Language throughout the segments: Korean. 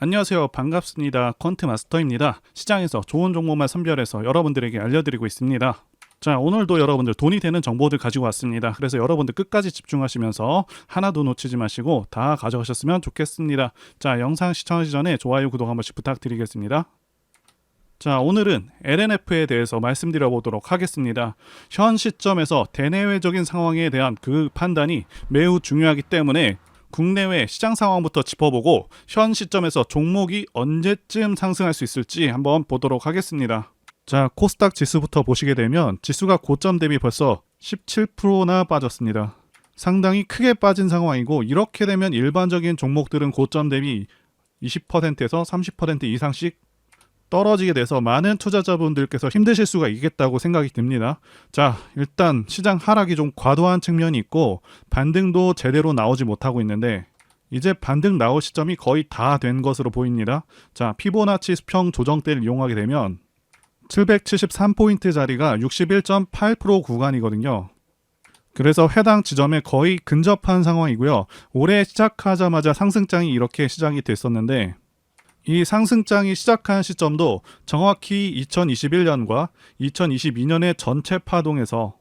안녕하세요. 반갑습니다. 퀀트마스터입니다. 시장에서 좋은 종목만 선별해서 여러분들에게 알려드리고 있습니다. 자, 오늘도 여러분들 돈이 되는 정보들 가지고 왔습니다. 그래서 여러분들 끝까지 집중하시면서 하나도 놓치지 마시고 다 가져가셨으면 좋겠습니다. 자, 영상 시청하기 전에 좋아요, 구독 한 번씩 부탁드리겠습니다. 자, 오늘은 LNF에 대해서 말씀드려 보도록 하겠습니다. 현 시점에서 대내외적인 상황에 대한 그 판단이 매우 중요하기 때문에 국내외 시장 상황부터 짚어보고 현 시점에서 종목이 언제쯤 상승할 수 있을지 한번 보도록 하겠습니다. 자, 코스닥 지수부터 보시게 되면 지수가 고점 대비 벌써 17%나 빠졌습니다. 상당히 크게 빠진 상황이고, 이렇게 되면 일반적인 종목들은 고점 대비 20%에서 30% 이상씩 떨어지게 돼서 많은 투자자분들께서 힘드실 수가 있겠다고 생각이 듭니다. 자, 일단 시장 하락이 좀 과도한 측면이 있고 반등도 제대로 나오지 못하고 있는데 이제 반등 나올 시점이 거의 다 된 것으로 보입니다. 자, 피보나치 수평 조정대를 이용하게 되면 773포인트 자리가 61.8% 구간이거든요. 그래서 해당 지점에 거의 근접한 상황이고요. 올해 시작하자마자 상승장이 이렇게 시작이 됐었는데 이 상승장이 시작한 시점도 정확히 2021년과 2022년의 전체 파동에서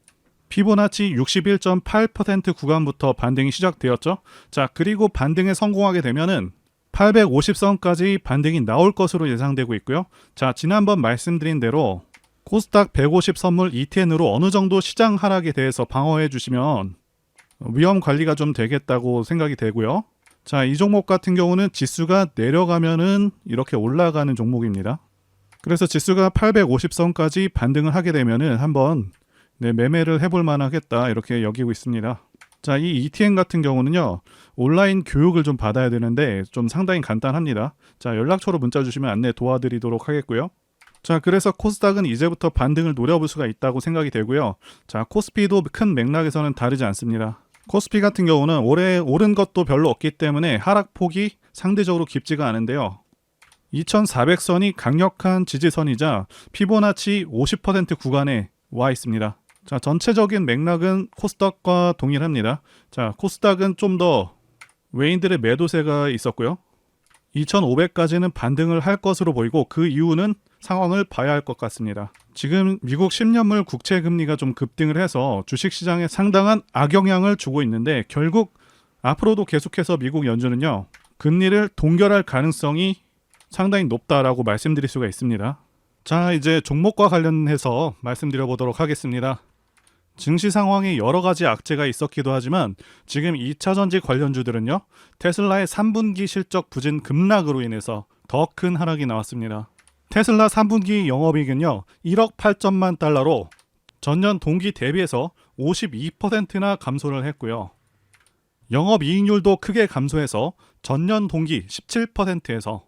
피보나치 61.8% 구간부터 반등이 시작되었죠. 자, 그리고 반등에 성공하게 되면은 850선까지 반등이 나올 것으로 예상되고 있고요. 자, 지난번 말씀드린 대로 코스닥 150 선물 ETN으로 어느 정도 시장 하락에 대해서 방어해 주시면 위험 관리가 좀 되겠다고 생각이 되고요. 자, 이 종목 같은 경우는 지수가 내려가면은 이렇게 올라가는 종목입니다. 그래서 지수가 850선까지 반등을 하게 되면은 한번 매매를 해볼 만하겠다 이렇게 여기고 있습니다. 자, 이 ETN 같은 경우는요, 온라인 교육을 좀 받아야 되는데 좀 상당히 간단합니다. 자, 연락처로 문자 주시면 안내 도와드리도록 하겠고요. 자, 그래서 코스닥은 이제부터 반등을 노려볼 수가 있다고 생각이 되고요. 자, 코스피도 큰 맥락에서는 다르지 않습니다. 코스피 같은 경우는 올해 오른 것도 별로 없기 때문에 하락폭이 상대적으로 깊지가 않은데요. 2400선이 강력한 지지선이자 피보나치 50% 구간에 와 있습니다. 자, 전체적인 맥락은 코스닥과 동일합니다. 자, 코스닥은 좀 더 외인들의 매도세가 있었고요. 2500까지는 반등을 할 것으로 보이고 그 이유는 상황을 봐야 할 것 같습니다. 지금 미국 10년물 국채 금리가 좀 급등을 해서 주식시장에 상당한 악영향을 주고 있는데 결국 앞으로도 계속해서 미국 연준은요, 금리를 동결할 가능성이 상당히 높다라고 말씀드릴 수가 있습니다. 자, 이제 종목과 관련해서 말씀드려 보도록 하겠습니다. 증시 상황에 여러 가지 악재가 있었기도 하지만 지금 2차전지 관련주들은요, 테슬라의 3분기 실적 부진 급락으로 인해서 더 큰 하락이 나왔습니다. 테슬라 3분기 영업이익은요 1억 8천만 달러로 전년 동기 대비해서 52%나 감소를 했고요. 영업이익률도 크게 감소해서 전년 동기 17%에서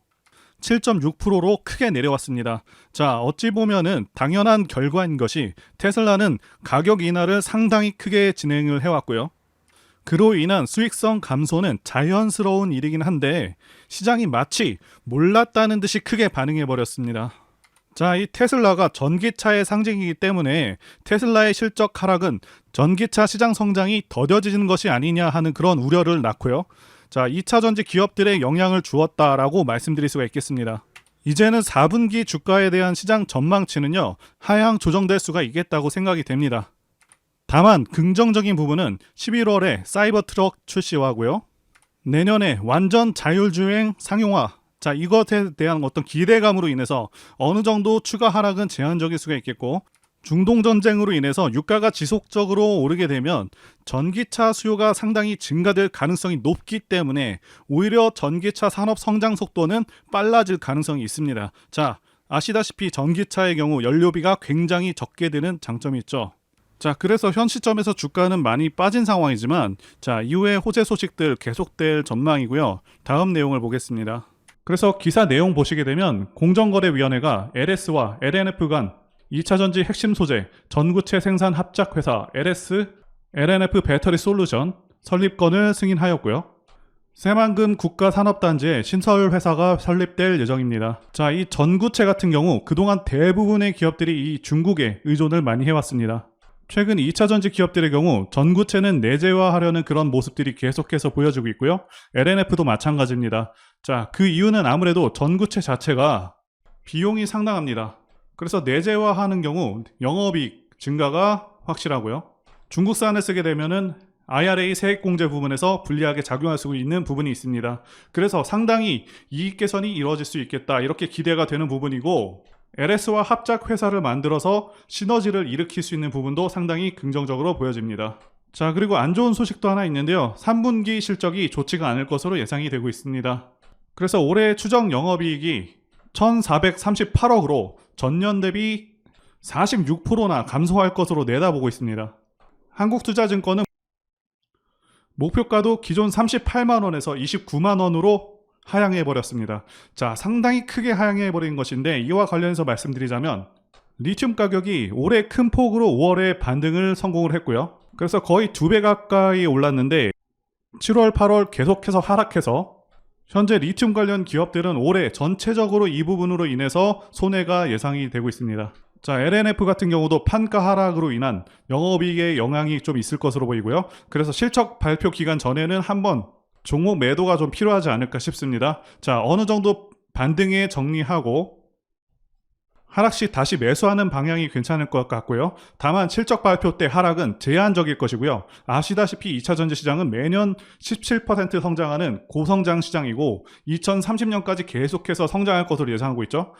7.6%로 크게 내려왔습니다. 자, 어찌 보면은 당연한 결과인 것이 테슬라는 가격 인하를 상당히 크게 진행을 해왔고요. 그로 인한 수익성 감소는 자연스러운 일이긴 한데 시장이 마치 몰랐다는 듯이 크게 반응해버렸습니다. 자, 이 테슬라가 전기차의 상징이기 때문에 테슬라의 실적 하락은 전기차 시장 성장이 더뎌지는 것이 아니냐 하는 그런 우려를 낳고요. 자, 2차전지 기업들의 영향을 주었다라고 말씀드릴 수가 있겠습니다. 이제는 4분기 주가에 대한 시장 전망치는요, 하향 조정될 수가 있겠다고 생각이 됩니다. 다만 긍정적인 부분은 11월에 사이버 트럭 출시하고요. 내년에 완전 자율주행 상용화. 자, 이것에 대한 어떤 기대감으로 인해서 어느 정도 추가 하락은 제한적일 수가 있겠고, 중동전쟁으로 인해서 유가가 지속적으로 오르게 되면 전기차 수요가 상당히 증가될 가능성이 높기 때문에 오히려 전기차 산업 성장 속도는 빨라질 가능성이 있습니다. 자, 아시다시피 전기차의 경우 연료비가 굉장히 적게 드는 장점이 있죠. 자, 그래서 현 시점에서 주가는 많이 빠진 상황이지만 자, 이후에 호재 소식들 계속될 전망이고요. 다음 내용을 보겠습니다. 그래서 기사 내용 보시게 되면 공정거래위원회가 LS와 LNF 간 2차전지 핵심 소재 전구체 생산 합작회사 LNF 배터리 솔루션 설립건을 승인하였고요. 새만금 국가산업단지에 신설회사가 설립될 예정입니다. 자, 이 전구체 같은 경우 그동안 대부분의 기업들이 이 중국에 의존을 많이 해왔습니다. 최근 2차전지 기업들의 경우 전구체는 내재화하려는 그런 모습들이 계속해서 보여지고 있고요. LNF도 마찬가지입니다. 자, 그 이유는 아무래도 전구체 자체가 비용이 상당합니다. 그래서 내재화하는 경우 영업이익 증가가 확실하고요. 중국산을 쓰게 되면은 IRA 세액공제 부분에서 불리하게 작용할 수 있는 부분이 있습니다. 그래서 상당히 이익 개선이 이루어질 수 있겠다 이렇게 기대가 되는 부분이고, LS와 합작 회사를 만들어서 시너지를 일으킬 수 있는 부분도 상당히 긍정적으로 보여집니다. 자, 그리고 안 좋은 소식도 하나 있는데요. 3분기 실적이 좋지가 않을 것으로 예상이 되고 있습니다. 그래서 올해 추정 영업이익이 1438억으로 전년 대비 46%나 감소할 것으로 내다보고 있습니다. 한국투자증권은 목표가도 기존 38만원에서 29만원으로 하향해버렸습니다. 자, 상당히 크게 하향해버린 것인데, 이와 관련해서 말씀드리자면 리튬 가격이 올해 큰 폭으로 5월에 반등을 성공을 했고요. 그래서 거의 2배 가까이 올랐는데 7월, 8월 계속해서 하락해서 현재 리튬 관련 기업들은 올해 전체적으로 이 부분으로 인해서 손해가 예상이 되고 있습니다. 자, LNF 같은 경우도 판가 하락으로 인한 영업이익에 영향이 좀 있을 것으로 보이고요. 그래서 실적 발표 기간 전에는 한번 종목 매도가 좀 필요하지 않을까 싶습니다. 자, 어느 정도 반등에 정리하고 하락 시 다시 매수하는 방향이 괜찮을 것 같고요. 다만 실적 발표 때 하락은 제한적일 것이고요. 아시다시피 2차 전지 시장은 매년 17% 성장하는 고성장 시장이고 2030년까지 계속해서 성장할 것으로 예상하고 있죠.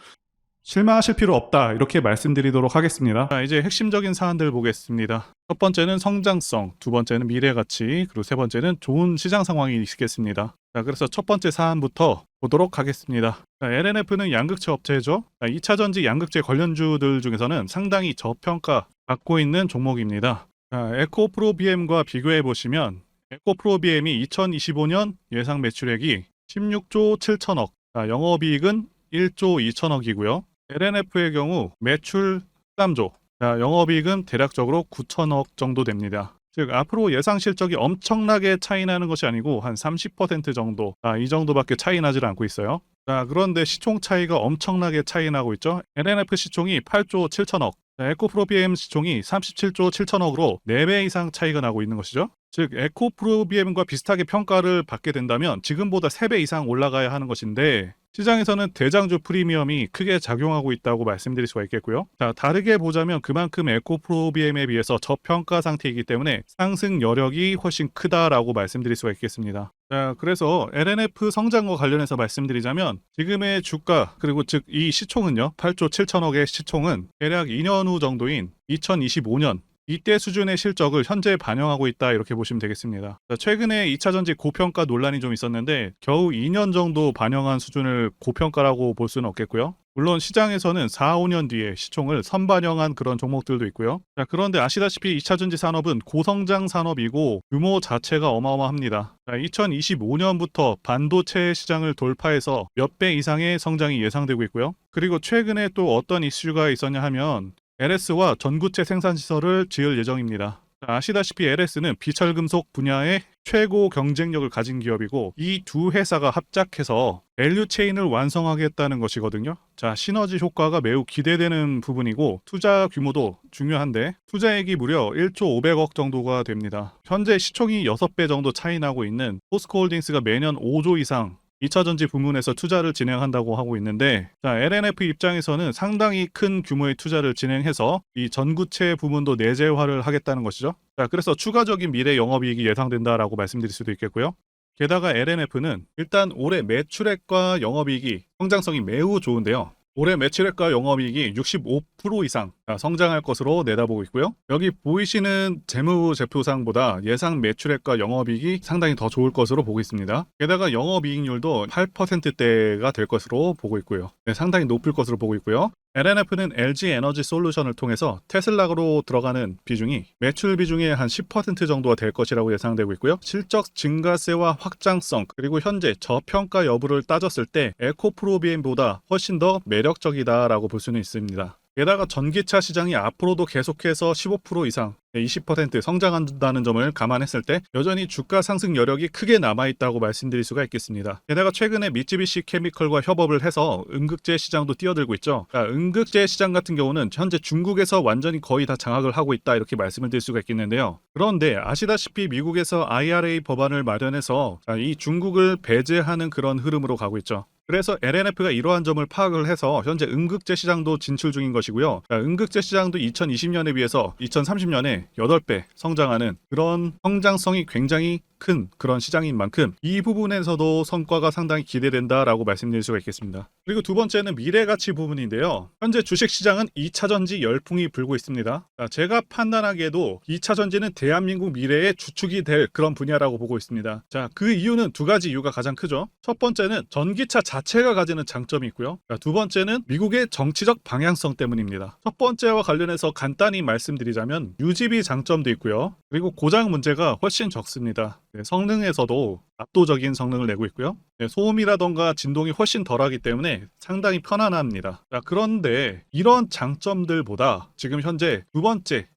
실망하실 필요 없다 이렇게 말씀드리도록 하겠습니다. 자, 이제 핵심적인 사안들 보겠습니다. 첫 번째는 성장성, 두 번째는 미래가치, 그리고 세 번째는 좋은 시장 상황이 있겠습니다. 자, 그래서 첫 번째 사안부터 보도록 하겠습니다. 자, LNF는 양극재 업체죠. 자, 2차 전지 양극재 관련주들 중에서는 상당히 저평가 받고 있는 종목입니다. 자, 에코프로비엠과 비교해 보시면 에코프로비엠이 2025년 예상 매출액이 16조 7천억, 자, 영업이익은 1조 2천억이고요. LNF의 경우 매출 13조, 자, 영업이익은 대략적으로 9천억 정도 됩니다. 즉 앞으로 예상 실적이 엄청나게 차이 나는 것이 아니고 한 30% 정도, 이 정도밖에 차이 나질 않고 있어요. 자, 그런데 시총 차이가 엄청나게 차이 나고 있죠. LNF 시총이 8조 7천억, 에코프로비엠 시총이 37조 7천억으로 4배 이상 차이가 나고 있는 것이죠. 즉 에코프로비엠과 비슷하게 평가를 받게 된다면 지금보다 3배 이상 올라가야 하는 것인데, 시장에서는 대장주 프리미엄이 크게 작용하고 있다고 말씀드릴 수가 있겠고요. 자, 다르게 보자면 그만큼 에코프로비엠에 비해서 저평가 상태이기 때문에 상승 여력이 훨씬 크다라고 말씀드릴 수가 있겠습니다. 자, 그래서 LNF 성장과 관련해서 말씀드리자면 지금의 주가, 그리고 즉 이 시총은요, 8조 7천억의 시총은 대략 2년 후 정도인 2025년 이때 수준의 실적을 현재 반영하고 있다 이렇게 보시면 되겠습니다. 자, 최근에 2차 전지 고평가 논란이 좀 있었는데 겨우 2년 정도 반영한 수준을 고평가라고 볼 수는 없겠고요. 물론 시장에서는 4, 5년 뒤에 시총을 선반영한 그런 종목들도 있고요. 자, 그런데 아시다시피 2차 전지 산업은 고성장 산업이고 규모 자체가 어마어마합니다. 2025년부터 반도체 시장을 돌파해서 몇 배 이상의 성장이 예상되고 있고요. 그리고 최근에 또 어떤 이슈가 있었냐 하면 LS와 전구체 생산시설을 지을 예정입니다. 아시다시피 LS는 비철금속 분야의 최고 경쟁력을 가진 기업이고 이 두 회사가 합작해서 밸류체인을 완성하겠다는 것이거든요. 자, 시너지 효과가 매우 기대되는 부분이고 투자 규모도 중요한데 투자액이 무려 1조 500억 정도가 됩니다. 현재 시총이 6배 정도 차이 나고 있는 포스코홀딩스가 매년 5조 이상 2차 전지 부문에서 투자를 진행한다고 하고 있는데, 자, LNF 입장에서는 상당히 큰 규모의 투자를 진행해서 이 전구체 부문도 내재화를 하겠다는 것이죠. 자, 그래서 추가적인 미래 영업이익이 예상된다라고 말씀드릴 수도 있겠고요. 게다가 LNF는 일단 올해 매출액과 영업이익이 성장성이 매우 좋은데요. 올해 매출액과 영업이익이 65% 이상 성장할 것으로 내다보고 있고요. 여기 보이시는 재무제표상보다 예상 매출액과 영업이익이 상당히 더 좋을 것으로 보고 있습니다. 게다가 영업이익률도 8%대가 될 것으로 보고 있고요. 네, 상당히 높을 것으로 보고 있고요. LNF는 LG 에너지 솔루션을 통해서 테슬라로 들어가는 비중이 매출 비중의 한 10% 정도가 될 것이라고 예상되고 있고요. 실적 증가세와 확장성, 그리고 현재 저평가 여부를 따졌을 때 에코프로비엠보다 훨씬 더 매력적이다라고 볼 수는 있습니다. 게다가 전기차 시장이 앞으로도 계속해서 15% 이상 20% 성장한다는 점을 감안했을 때 여전히 주가 상승 여력이 크게 남아있다고 말씀드릴 수가 있겠습니다. 게다가 최근에 미쯔비시 케미컬과 협업을 해서 음극재 시장도 뛰어들고 있죠. 그러니까 음극재 시장 같은 경우는 현재 중국에서 완전히 거의 다 장악을 하고 있다 이렇게 말씀을 드릴 수가 있겠는데요. 그런데 아시다시피 미국에서 IRA 법안을 마련해서 이 중국을 배제하는 그런 흐름으로 가고 있죠. 그래서 LNF가 이러한 점을 파악을 해서 현재 음극재 시장도 진출 중인 것이고요. 음극재 시장도 2020년에 비해서 2030년에 8배 성장하는 그런 성장성이 굉장히 큰 그런 시장인 만큼 이 부분에서도 성과가 상당히 기대된다라고 말씀드릴 수가 있겠습니다. 그리고 두 번째는 미래가치 부분인데요. 현재 주식시장은 2차전지 열풍이 불고 있습니다. 제가 판단하기에도 2차전지는 대한민국 미래의 주축이 될 그런 분야라고 보고 있습니다. 자, 그 이유는 두 가지 이유가 가장 크죠. 첫 번째는 전기차 자체가 가지는 장점이 있고요. 두 번째는 미국의 정치적 방향성 때문입니다. 첫 번째와 관련해서 간단히 말씀드리자면 유지비 장점도 있고요. 그리고 고장 문제가 훨씬 적습니다. 성능에서도 압도적인 성능을 내고 있고요. 소음이라던가 진동이 훨씬 덜하기 때문에 상당히 편안합니다. 자, 그런데 이런 장점들보다 지금 현재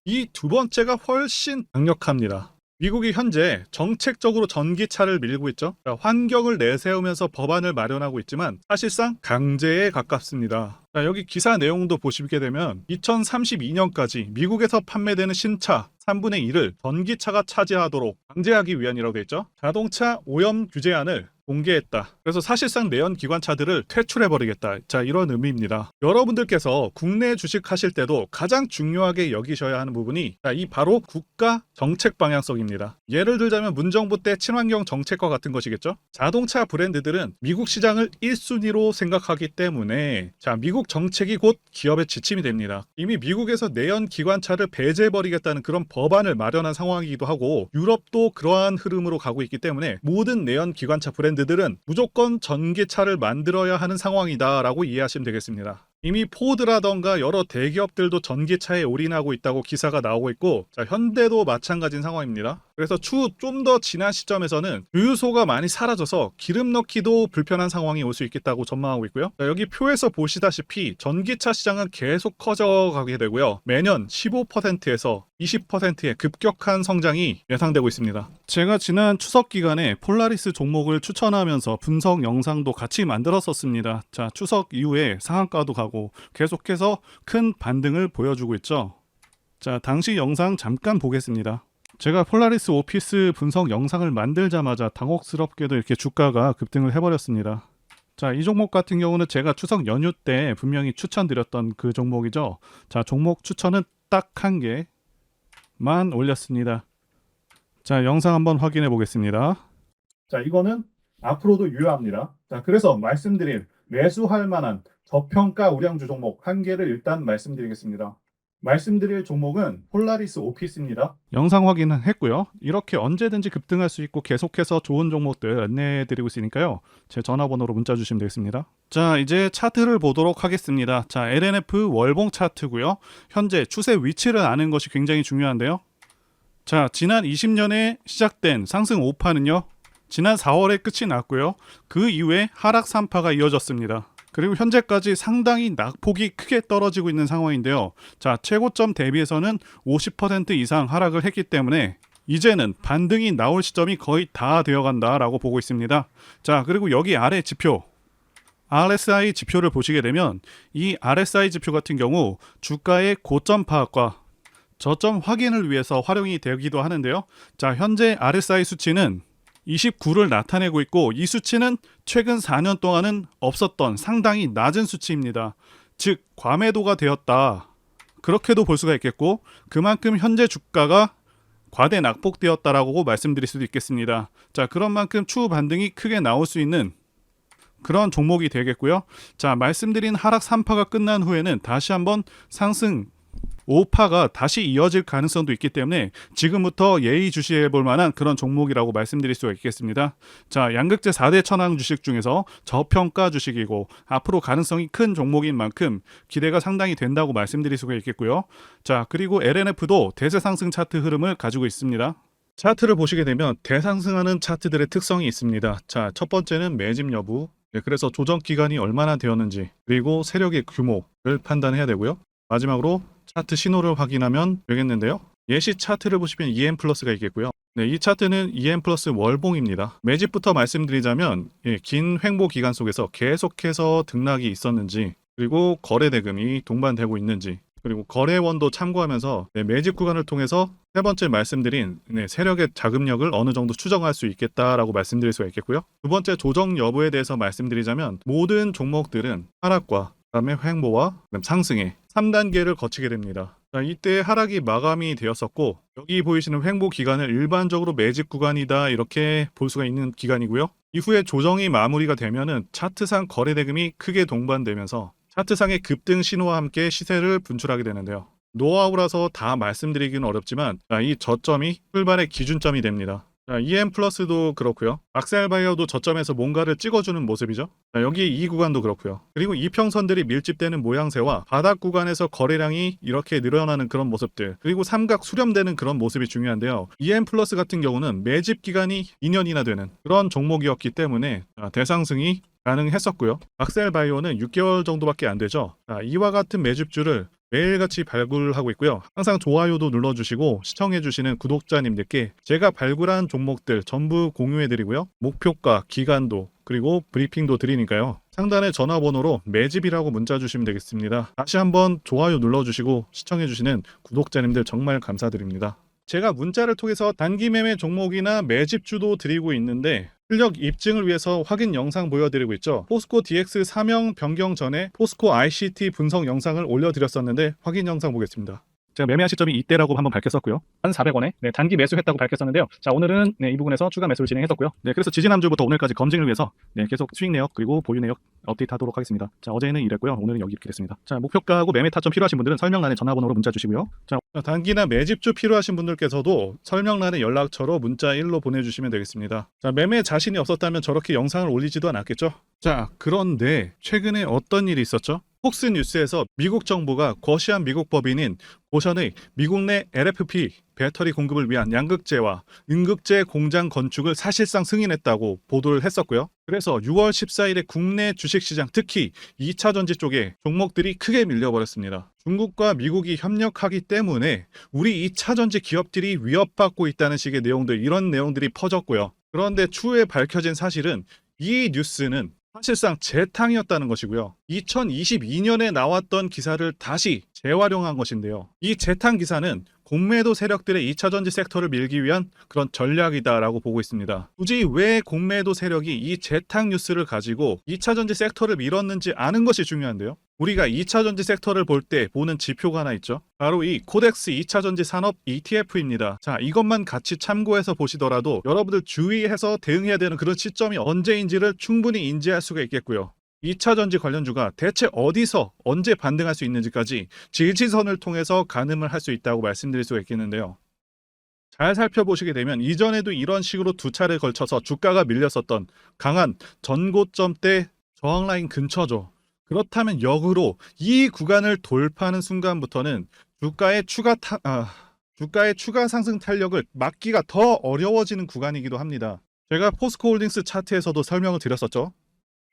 이 두 번째가 훨씬 강력합니다. 미국이 현재 정책적으로 전기차를 밀고 있죠. 자, 환경을 내세우면서 법안을 마련하고 있지만 사실상 강제에 가깝습니다. 자, 여기 기사 내용도 보시게 되면 2032년까지 미국에서 판매되는 신차 3분의 1을 전기차가 차지하도록 강제하기 위함이라고 되어 있죠. 자동차 오염 규제안을 공개했다. 그래서 사실상 내연 기관차들을 퇴출해버리겠다. 자, 이런 의미입니다. 여러분들께서 국내 주식 하실 때도 가장 중요하게 여기셔야 하는 부분이 이 바로 국가 정책 방향성입니다. 예를 들자면 문정부 때 친환경 정책과 같은 것이겠죠. 자동차 브랜드들은 미국 시장을 1순위로 생각하기 때문에 미국 정책이 곧 기업의 지침이 됩니다. 이미 미국에서 내연 기관차를 배제해버리겠다는 그런 법안을 마련한 상황이기도 하고 유럽도 그러한 흐름으로 가고 있기 때문에 모든 내연 기관차 브랜드들은 무조건 전기차를 만들어야 하는 상황이다라고 이해하시면 되겠습니다. 이미 포드라던가 여러 대기업들도 전기차에 올인하고 있다고 기사가 나오고 있고 현대도 마찬가지인 상황입니다. 그래서 추후 좀 더 지난 시점에서는 주유소가 많이 사라져서 기름 넣기도 불편한 상황이 올 수 있겠다고 전망하고 있고요. 여기 표에서 보시다시피 전기차 시장은 계속 커져가게 되고요. 매년 15%에서 20%의 급격한 성장이 예상되고 있습니다. 제가 지난 추석 기간에 폴라리스 종목을 추천하면서 분석 영상도 같이 만들었었습니다. 자, 추석 이후에 상한가도 가고 계속해서 큰 반등을 보여주고 있죠. 자, 당시 영상 잠깐 보겠습니다. 제가 폴라리스 오피스 분석 영상을 만들자마자 당혹스럽게도 이렇게 주가가 급등을 해버렸습니다. 자, 이 종목 같은 경우는 제가 추석 연휴 때 분명히 추천드렸던 그 종목이죠. 자, 종목 추천은 딱 한 개만 올렸습니다. 자, 영상 한번 확인해 보겠습니다. 자, 이거는 앞으로도 유효합니다. 자, 그래서 말씀드린 매수할 만한 저평가 우량주 종목 한 개를 일단 말씀드리겠습니다. 말씀드릴 종목은 폴라리스 오피스입니다. 영상 확인은 했고요. 이렇게 언제든지 급등할 수 있고 계속해서 좋은 종목들 안내해드리고 있으니까요. 제 전화번호로 문자 주시면 되겠습니다. 자, 이제 차트를 보도록 하겠습니다. 자, LNF 월봉 차트고요. 현재 추세 위치를 아는 것이 굉장히 중요한데요. 자, 지난 20년에 시작된 상승 5파는요. 지난 4월에 끝이 났고요. 그 이후에 하락 3파가 이어졌습니다. 그리고 현재까지 상당히 낙폭이 크게 떨어지고 있는 상황인데요. 자, 최고점 대비해서는 50% 이상 하락을 했기 때문에 이제는 반등이 나올 시점이 거의 다 되어간다라고 보고 있습니다. 자, 그리고 여기 아래 지표 RSI 지표를 보시게 되면 이 RSI 지표 같은 경우 주가의 고점 파악과 저점 확인을 위해서 활용이 되기도 하는데요. 자, 현재 RSI 수치는 29를 나타내고 있고 이 수치는 최근 4년 동안은 없었던 상당히 낮은 수치입니다. 즉 과매도가 되었다. 그렇게도 볼 수가 있겠고 그만큼 현재 주가가 과대 낙폭되었다라고 말씀드릴 수도 있겠습니다. 자, 그런 만큼 추후 반등이 크게 나올 수 있는 그런 종목이 되겠고요. 자, 말씀드린 하락 3파가 끝난 후에는 다시 한번 상승 5파가 다시 이어질 가능성도 있기 때문에 지금부터 예의주시해 볼 만한 그런 종목이라고 말씀드릴 수가 있겠습니다. 자, 양극재 4대 천왕 주식 중에서 저평가 주식이고 앞으로 가능성이 큰 종목인 만큼 기대가 상당히 된다고 말씀드릴 수가 있겠고요. 자, 그리고 LNF도 대세 상승 차트 흐름을 가지고 있습니다. 차트를 보시게 되면 대상승하는 차트들의 특성이 있습니다. 자, 첫 번째는 매집 여부, 그래서 조정 기간이 얼마나 되었는지, 그리고 세력의 규모를 판단해야 되고요. 마지막으로 차트 신호를 확인하면 되겠는데요. 예시 차트를 보시면 EM 플러스가 있겠고요. 네, 이 차트는 EM 플러스 월봉입니다. 매집부터 말씀드리자면 긴 횡보 기간 속에서 계속해서 등락이 있었는지, 그리고 거래 대금이 동반되고 있는지, 그리고 거래원도 참고하면서 매집 구간을 통해서 세 번째 말씀드린 세력의 자금력을 어느 정도 추정할 수 있겠다라고 말씀드릴 수가 있겠고요. 두 번째 조정 여부에 대해서 말씀드리자면 모든 종목들은 하락과 그다음에 횡보와 그다음 상승의 3단계를 거치게 됩니다. 자, 이때 하락이 마감이 되었었고 여기 보이시는 횡보 기간을 일반적으로 매집 구간이다 이렇게 볼 수가 있는 기간이고요. 이후에 조정이 마무리가 되면은 차트상 거래 대금이 크게 동반되면서 차트상의 급등 신호와 함께 시세를 분출하게 되는데요. 노하우라서 다 말씀드리기는 어렵지만 이 저점이 출발의 기준점이 됩니다. EM 플러스도 그렇고요. 악셀바이어도 저점에서 뭔가를 찍어주는 모습이죠. 여기 이 구간도 그렇고요. 그리고 이평선들이 밀집되는 모양새와 바닥 구간에서 거래량이 이렇게 늘어나는 그런 모습들, 그리고 삼각 수렴되는 그런 모습이 중요한데요. EM 플러스 같은 경우는 매집 기간이 2년이나 되는 그런 종목이었기 때문에 대상승이 가능했었고요. 악셀바이오는 6개월 정도밖에 안 되죠. 이와 같은 매집주를 매일같이 발굴하고 있고요. 항상 좋아요도 눌러주시고 시청해주시는 구독자님들께 제가 발굴한 종목들 전부 공유해드리고요. 목표가, 기간도, 그리고 브리핑도 드리니까요. 상단의 전화번호로 매집이라고 문자 주시면 되겠습니다. 다시 한번 좋아요 눌러주시고 시청해주시는 구독자님들 정말 감사드립니다. 제가 문자를 통해서 단기 매매 종목이나 매집주도 드리고 있는데 실력 입증을 위해서 확인 영상 보여드리고 있죠. 포스코 DX 사명 변경 전에 포스코 ICT 분석 영상을 올려드렸었는데 확인 영상 보겠습니다. 제가 매매한 시점이 이때라고 한번 밝혔었고요. 1,400원에 단기 매수했다고 밝혔었는데요. 자, 오늘은 이 부분에서 추가 매수를 진행했었고요. 그래서 지지난주부터 오늘까지 검증을 위해서 계속 수익 내역 그리고 보유 내역 업데이트하도록 하겠습니다. 자, 어제는 이랬고요. 오늘은 여기 이렇게 됐습니다. 자, 목표가하고 매매 타점 필요하신 분들은 설명란에 전화번호로 문자 주시고요. 자, 단기나 매집주 필요하신 분들께서도 설명란에 연락처로 문자 1로 보내주시면 되겠습니다. 자, 매매 자신이 없었다면 저렇게 영상을 올리지도 않았겠죠? 자, 그런데 최근에 어떤 일이 있었죠? 폭스뉴스에서 미국 정부가 거시한 미국 법인인 고션의 미국 내 LFP 배터리 공급을 위한 양극재와 음극재 공장 건축을 사실상 승인했다고 보도를 했었고요. 그래서 6월 14일에 국내 주식시장 특히 2차전지 쪽에 종목들이 크게 밀려버렸습니다. 중국과 미국이 협력하기 때문에 우리 2차전지 기업들이 위협받고 있다는 식의 내용들, 이런 내용들이 퍼졌고요. 그런데 추후에 밝혀진 사실은 이 뉴스는 사실상 재탕이었다는 것이고요. 2022년에 나왔던 기사를 다시 재활용한 것인데요. 이 재탕 기사는 공매도 세력들의 2차전지 섹터를 밀기 위한 그런 전략이다라고 보고 있습니다. 굳이 왜 공매도 세력이 이 재탕 뉴스를 가지고 2차전지 섹터를 밀었는지 아는 것이 중요한데요. 우리가 2차전지 섹터를 볼 때 보는 지표가 하나 있죠. 바로 이 코덱스 2차전지 산업 ETF입니다. 자, 이것만 같이 참고해서 보시더라도 여러분들 주의해서 대응해야 되는 그런 시점이 언제인지를 충분히 인지할 수가 있겠고요. 2차전지 관련주가 대체 어디서 언제 반등할 수 있는지까지 지지선을 통해서 가늠을 할 수 있다고 말씀드릴 수가 있겠는데요. 잘 살펴보시게 되면 이전에도 이런 식으로 두 차례 걸쳐서 주가가 밀렸었던 강한 전고점대 저항라인 근처죠. 그렇다면 역으로 이 구간을 돌파하는 순간부터는 주가의 추가 상승 탄력을 막기가 더 어려워지는 구간이기도 합니다. 제가 포스코홀딩스 차트에서도 설명을 드렸었죠.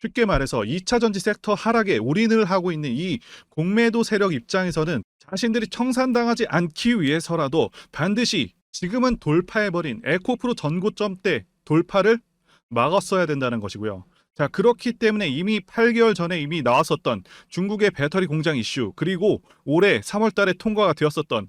쉽게 말해서 2차전지 섹터 하락에 올인을 하고 있는 이 공매도 세력 입장에서는 자신들이 청산당하지 않기 위해서라도 반드시 지금은 돌파해버린 에코프로 전고점대 돌파를 막았어야 된다는 것이고요. 자, 그렇기 때문에 이미 8개월 전에 이미 나왔었던 중국의 배터리 공장 이슈, 그리고 올해 3월 달에 통과가 되었었던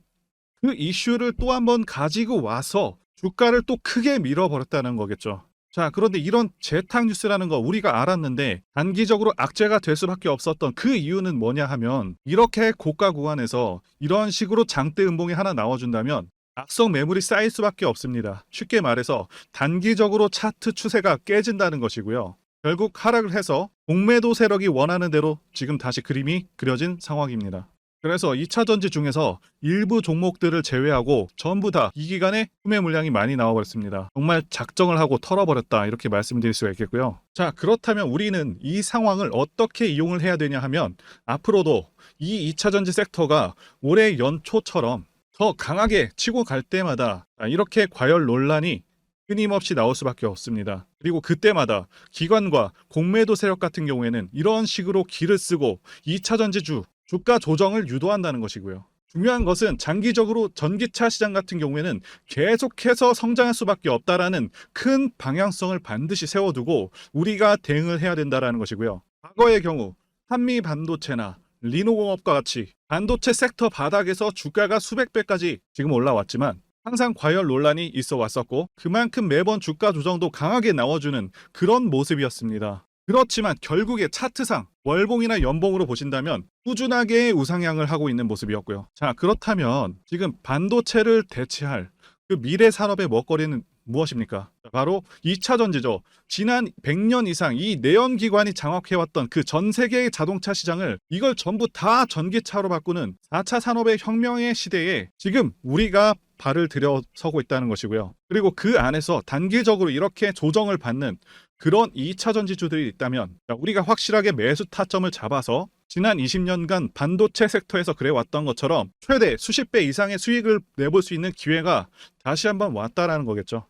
그 이슈를 또 한번 가지고 와서 주가를 또 크게 밀어버렸다는 거겠죠. 자, 그런데 이런 재탕 뉴스라는 거 우리가 알았는데 단기적으로 악재가 될 수밖에 없었던 그 이유는 뭐냐 하면 이렇게 고가 구간에서 이런 식으로 장대 음봉이 하나 나와준다면 악성 매물이 쌓일 수밖에 없습니다. 쉽게 말해서 단기적으로 차트 추세가 깨진다는 것이고요. 결국 하락을 해서 공매도 세력이 원하는 대로 지금 다시 그림이 그려진 상황입니다. 그래서 2차전지 중에서 일부 종목들을 제외하고 전부 다 이 기간에 구매 물량이 많이 나와버렸습니다. 정말 작정을 하고 털어버렸다 이렇게 말씀드릴 수가 있겠고요. 자, 그렇다면 우리는 이 상황을 어떻게 이용을 해야 되냐 하면 앞으로도 이 2차전지 섹터가 올해 연초처럼 더 강하게 치고 갈 때마다 이렇게 과열 논란이 끊임없이 나올 수밖에 없습니다. 그리고 그때마다 기관과 공매도 세력 같은 경우에는 이런 식으로 기를 쓰고 2차전지주 주가 조정을 유도한다는 것이고요. 중요한 것은 장기적으로 전기차 시장 같은 경우에는 계속해서 성장할 수밖에 없다라는 큰 방향성을 반드시 세워두고 우리가 대응을 해야 된다는 것이고요. 과거의 경우 한미 반도체나 리노공업과 같이 반도체 섹터 바닥에서 주가가 수백 배까지 지금 올라왔지만 항상 과열 논란이 있어 왔었고 그만큼 매번 주가 조정도 강하게 나와주는 그런 모습이었습니다. 그렇지만 결국에 차트상 월봉이나 연봉으로 보신다면 꾸준하게 우상향을 하고 있는 모습이었고요. 자, 그렇다면 지금 반도체를 대체할 그 미래 산업의 먹거리는 무엇입니까? 바로 2차 전지죠. 지난 100년 이상 이 내연기관이 장악해왔던 그 전 세계의 자동차 시장을 이걸 전부 다 전기차로 바꾸는 4차 산업의 혁명의 시대에 지금 우리가 발을 들여서고 있다는 것이고요. 그리고 그 안에서 단기적으로 이렇게 조정을 받는 그런 2차 전지주들이 있다면 우리가 확실하게 매수 타점을 잡아서 지난 20년간 반도체 섹터에서 그래왔던 것처럼 최대 수십 배 이상의 수익을 내볼 수 있는 기회가 다시 한번 왔다라는 거겠죠.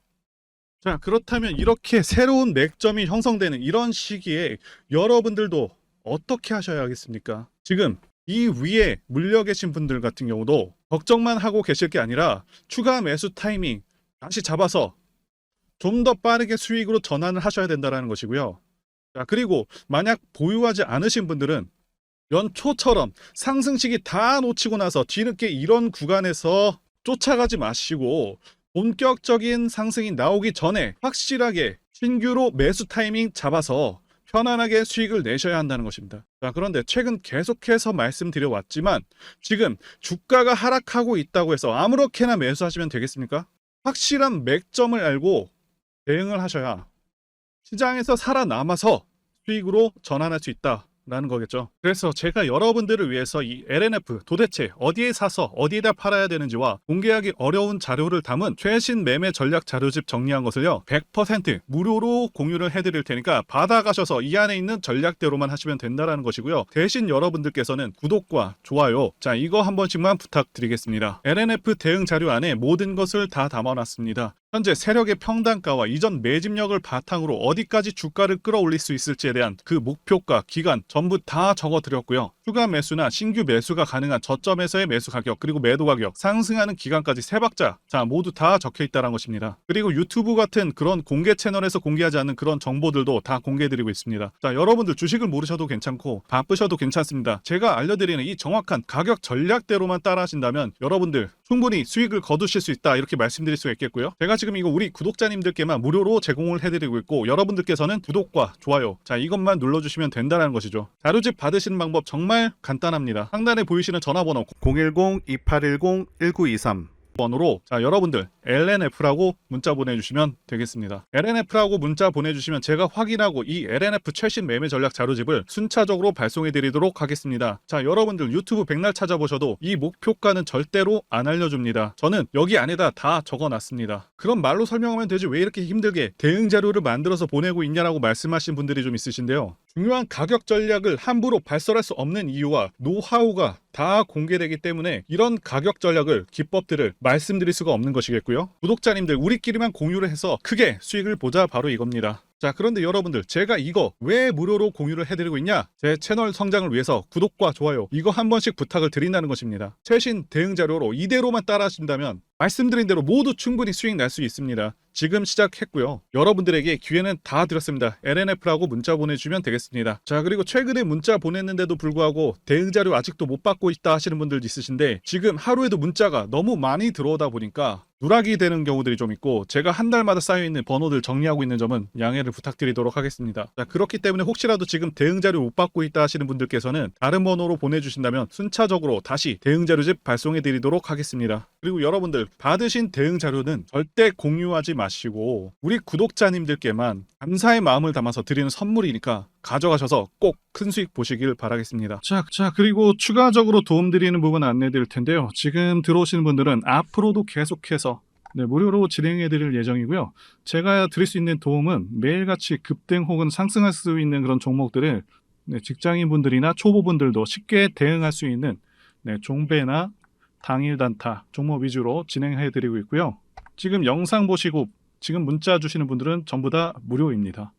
자, 그렇다면 이렇게 새로운 맥점이 형성되는 이런 시기에 여러분들도 어떻게 하셔야 하겠습니까? 지금 이 위에 물려 계신 분들 같은 경우도 걱정만 하고 계실 게 아니라 추가 매수 타이밍 다시 잡아서 좀 더 빠르게 수익으로 전환을 하셔야 된다는 것이고요. 자, 그리고 만약 보유하지 않으신 분들은 연초처럼 상승시기 다 놓치고 나서 뒤늦게 이런 구간에서 쫓아가지 마시고 본격적인 상승이 나오기 전에 확실하게 신규로 매수 타이밍 잡아서 편안하게 수익을 내셔야 한다는 것입니다. 자, 그런데 최근 계속해서 말씀드려왔지만 지금 주가가 하락하고 있다고 해서 아무렇게나 매수하시면 되겠습니까? 확실한 맥점을 알고 대응을 하셔야 시장에서 살아남아서 수익으로 전환할 수 있다라는 거겠죠. 그래서 제가 여러분들을 위해서 이 LNF 도대체 어디에 사서 어디에다 팔아야 되는지와 공개하기 어려운 자료를 담은 최신 매매 전략 자료집 정리한 것을요 100% 무료로 공유를 해드릴 테니까 받아가셔서 이 안에 있는 전략대로만 하시면 된다라는 것이고요. 대신 여러분들께서는 구독과 좋아요, 자, 이거 한 번씩만 부탁드리겠습니다. LNF 대응 자료 안에 모든 것을 다 담아놨습니다. 현재 세력의 평단가와 이전 매집력을 바탕으로 어디까지 주가를 끌어올릴 수 있을지에 대한 그 목표가, 기간 전부 다 적어드렸고요. 추가 매수나 신규 매수가 가능한 저점에서의 매수 가격, 그리고 매도 가격, 상승하는 기간까지 세 박자, 자, 모두 다 적혀 있다는 것입니다. 그리고 유튜브 같은 그런 공개 채널에서 공개하지 않는 그런 정보들도 다 공개해드리고 있습니다. 자, 여러분들 주식을 모르셔도 괜찮고 바쁘셔도 괜찮습니다. 제가 알려드리는 이 정확한 가격 전략대로만 따라하신다면 여러분들 충분히 수익을 거두실 수 있다, 이렇게 말씀드릴 수가 있겠고요. 제가 지금 이거 우리 구독자님들께만 무료로 제공을 해드리고 있고 여러분들께서는 구독과 좋아요, 자, 이것만 눌러주시면 된다는 것이죠. 자료집 받으시는 방법 정말 간단합니다. 상단에 보이시는 전화번호 010-2810-1923 번호로, 자, 여러분들 LNF라고 문자 보내주시면 되겠습니다. LNF라고 문자 보내주시면 제가 확인하고 이 LNF 최신 매매 전략 자료집을 순차적으로 발송해 드리도록 하겠습니다. 자, 여러분들 유튜브 백날 찾아보셔도 이 목표가는 절대로 안 알려줍니다. 저는 여기 안에다 다 적어놨습니다. 그럼 말로 설명하면 되지 왜 이렇게 힘들게 대응 자료를 만들어서 보내고 있냐라고 말씀하신 분들이 좀 있으신데요. 중요한 가격 전략을 함부로 발설할 수 없는 이유와 노하우가 다 공개되기 때문에 이런 가격 전략을, 기법들을 말씀드릴 수가 없는 것이겠고요. 구독자님들 우리끼리만 공유를 해서 크게 수익을 보자, 바로 이겁니다. 자, 그런데 여러분들 제가 이거 왜 무료로 공유를 해드리고 있냐? 제 채널 성장을 위해서 구독과 좋아요 이거 한 번씩 부탁을 드린다는 것입니다. 최신 대응 자료로 이대로만 따라하신다면 말씀드린 대로 모두 충분히 수익 날 수 있습니다. 지금 시작했고요. 여러분들에게 기회는 다 드렸습니다. LNF라고 문자 보내주시면 되겠습니다. 자, 그리고 최근에 문자 보냈는데도 불구하고 대응 자료 아직도 못 받고 있다 하시는 분들 있으신데 지금 하루에도 문자가 너무 많이 들어오다 보니까 누락이 되는 경우들이 좀 있고 제가 한 달마다 쌓여있는 번호들 정리하고 있는 점은 양해를 부탁드리도록 하겠습니다. 자, 그렇기 때문에 혹시라도 지금 대응 자료 못 받고 있다 하시는 분들께서는 다른 번호로 보내주신다면 순차적으로 다시 대응 자료집 발송해 드리도록 하겠습니다. 그리고 여러분들 받으신 대응 자료는 절대 공유하지 마시고 우리 구독자님들께만 감사의 마음을 담아서 드리는 선물이니까 가져가셔서 꼭 큰 수익 보시길 바라겠습니다. 자, 그리고 추가적으로 도움드리는 부분 안내 드릴 텐데요. 지금 들어오시는 분들은 앞으로도 계속해서 무료로 진행해 드릴 예정이고요. 제가 드릴 수 있는 도움은 매일같이 급등 혹은 상승할 수 있는 그런 종목들을 직장인분들이나 초보분들도 쉽게 대응할 수 있는 종배나 당일 단타 종목 위주로 진행해 드리고 있고요. 지금 영상 보시고 지금 문자 주시는 분들은 전부 다 무료입니다.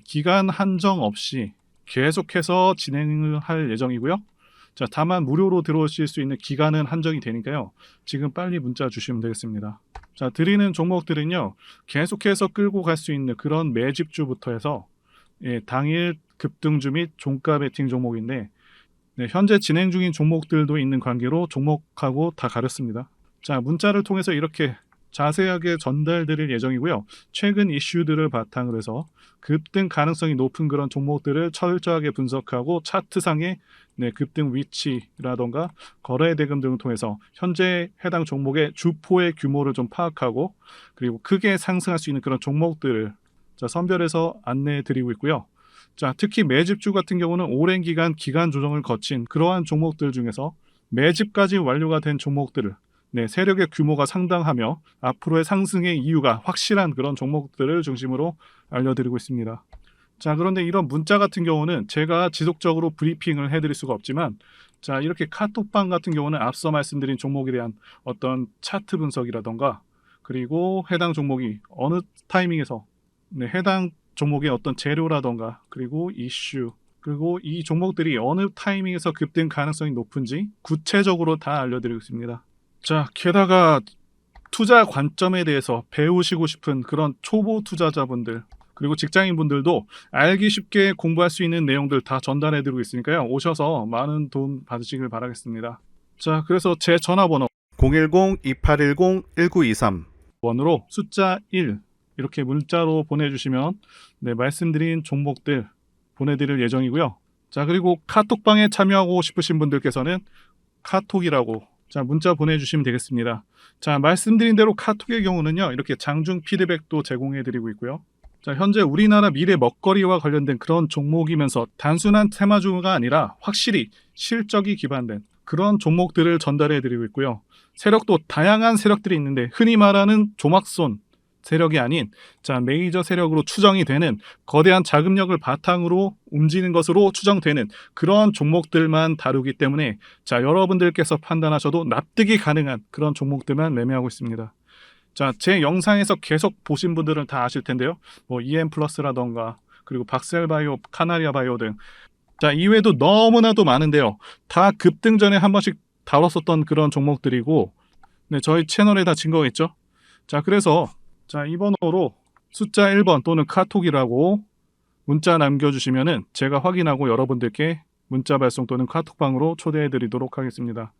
기간 한정 없이 계속해서 진행을 할 예정이고요. 자, 다만 무료로 들어오실 수 있는 기간은 한정이 되니까요. 지금 빨리 문자 주시면 되겠습니다. 자, 드리는 종목들은요. 계속해서 끌고 갈 수 있는 그런 매집주부터 해서 당일 급등주 및 종가 베팅 종목인데 현재 진행 중인 종목들도 있는 관계로 종목하고 다 가렸습니다. 자, 문자를 통해서 이렇게 자세하게 전달드릴 예정이고요. 최근 이슈들을 바탕으로 해서 급등 가능성이 높은 그런 종목들을 철저하게 분석하고 차트상의 급등 위치라던가 거래 대금 등을 통해서 현재 해당 종목의 주포의 규모를 좀 파악하고 그리고 크게 상승할 수 있는 그런 종목들을 선별해서 안내해 드리고 있고요. 자, 특히 매집주 같은 경우는 오랜 기간 조정을 거친 그러한 종목들 중에서 매집까지 완료가 된 종목들을 세력의 규모가 상당하며 앞으로의 상승의 이유가 확실한 그런 종목들을 중심으로 알려드리고 있습니다. 자, 그런데 이런 문자 같은 경우는 제가 지속적으로 브리핑을 해드릴 수가 없지만 자, 이렇게 카톡방 같은 경우는 앞서 말씀드린 종목에 대한 어떤 차트 분석이라던가 그리고 해당 종목이 어느 타이밍에서 해당 종목의 어떤 재료라던가 그리고 이슈 그리고 이 종목들이 어느 타이밍에서 급등 가능성이 높은지 구체적으로 다 알려드리고 있습니다. 자, 게다가 투자 관점에 대해서 배우시고 싶은 그런 초보 투자자분들 그리고 직장인분들도 알기 쉽게 공부할 수 있는 내용들 다 전달해드리고 있으니까요. 오셔서 많은 도움 받으시길 바라겠습니다. 자, 그래서 제 전화번호 010-2810-1923 번호로 숫자 1 이렇게 문자로 보내주시면 말씀드린 종목들 보내드릴 예정이고요. 자, 그리고 카톡방에 참여하고 싶으신 분들께서는 카톡이라고 문자 보내주시면 되겠습니다. 자, 말씀드린 대로 카톡의 경우는요. 이렇게 장중 피드백도 제공해드리고 있고요. 자, 현재 우리나라 미래 먹거리와 관련된 그런 종목이면서 단순한 테마주가 아니라 확실히 실적이 기반된 그런 종목들을 전달해드리고 있고요. 세력도 다양한 세력들이 있는데 흔히 말하는 조막손 세력이 아닌 메이저 세력으로 추정이 되는 거대한 자금력을 바탕으로 움직이는 것으로 추정되는 그런 종목들만 다루기 때문에 여러분들께서 판단하셔도 납득이 가능한 그런 종목들만 매매하고 있습니다. 자, 제 영상에서 계속 보신 분들은 다 아실 텐데요. EM플러스라던가 그리고 박셀바이오, 카나리아바이오 등 이외에도 너무나도 많은데요. 다 급등 전에 한 번씩 다뤘었던 그런 종목들이고 저희 채널에 다 증거가 있죠. 자, 그래서 이 번호로 숫자 1번 또는 카톡이라고 문자 남겨주시면은 제가 확인하고 여러분들께 문자 발송 또는 카톡방으로 초대해 드리도록 하겠습니다.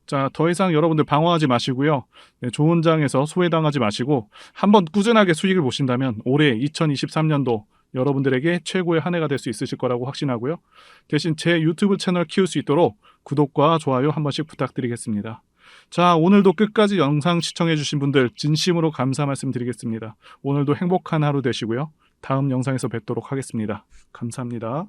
자, 더 이상 여러분들 방어하지 마시고요. 좋은 장에서 소외당하지 마시고 한번 꾸준하게 수익을 보신다면 올해 2023년도 여러분들에게 최고의 한 해가 될 수 있으실 거라고 확신하고요. 대신 제 유튜브 채널 키울 수 있도록 구독과 좋아요 한 번씩 부탁드리겠습니다. 자, 오늘도 끝까지 영상 시청해주신 분들 진심으로 감사 말씀드리겠습니다. 오늘도 행복한 하루 되시고요. 다음 영상에서 뵙도록 하겠습니다. 감사합니다.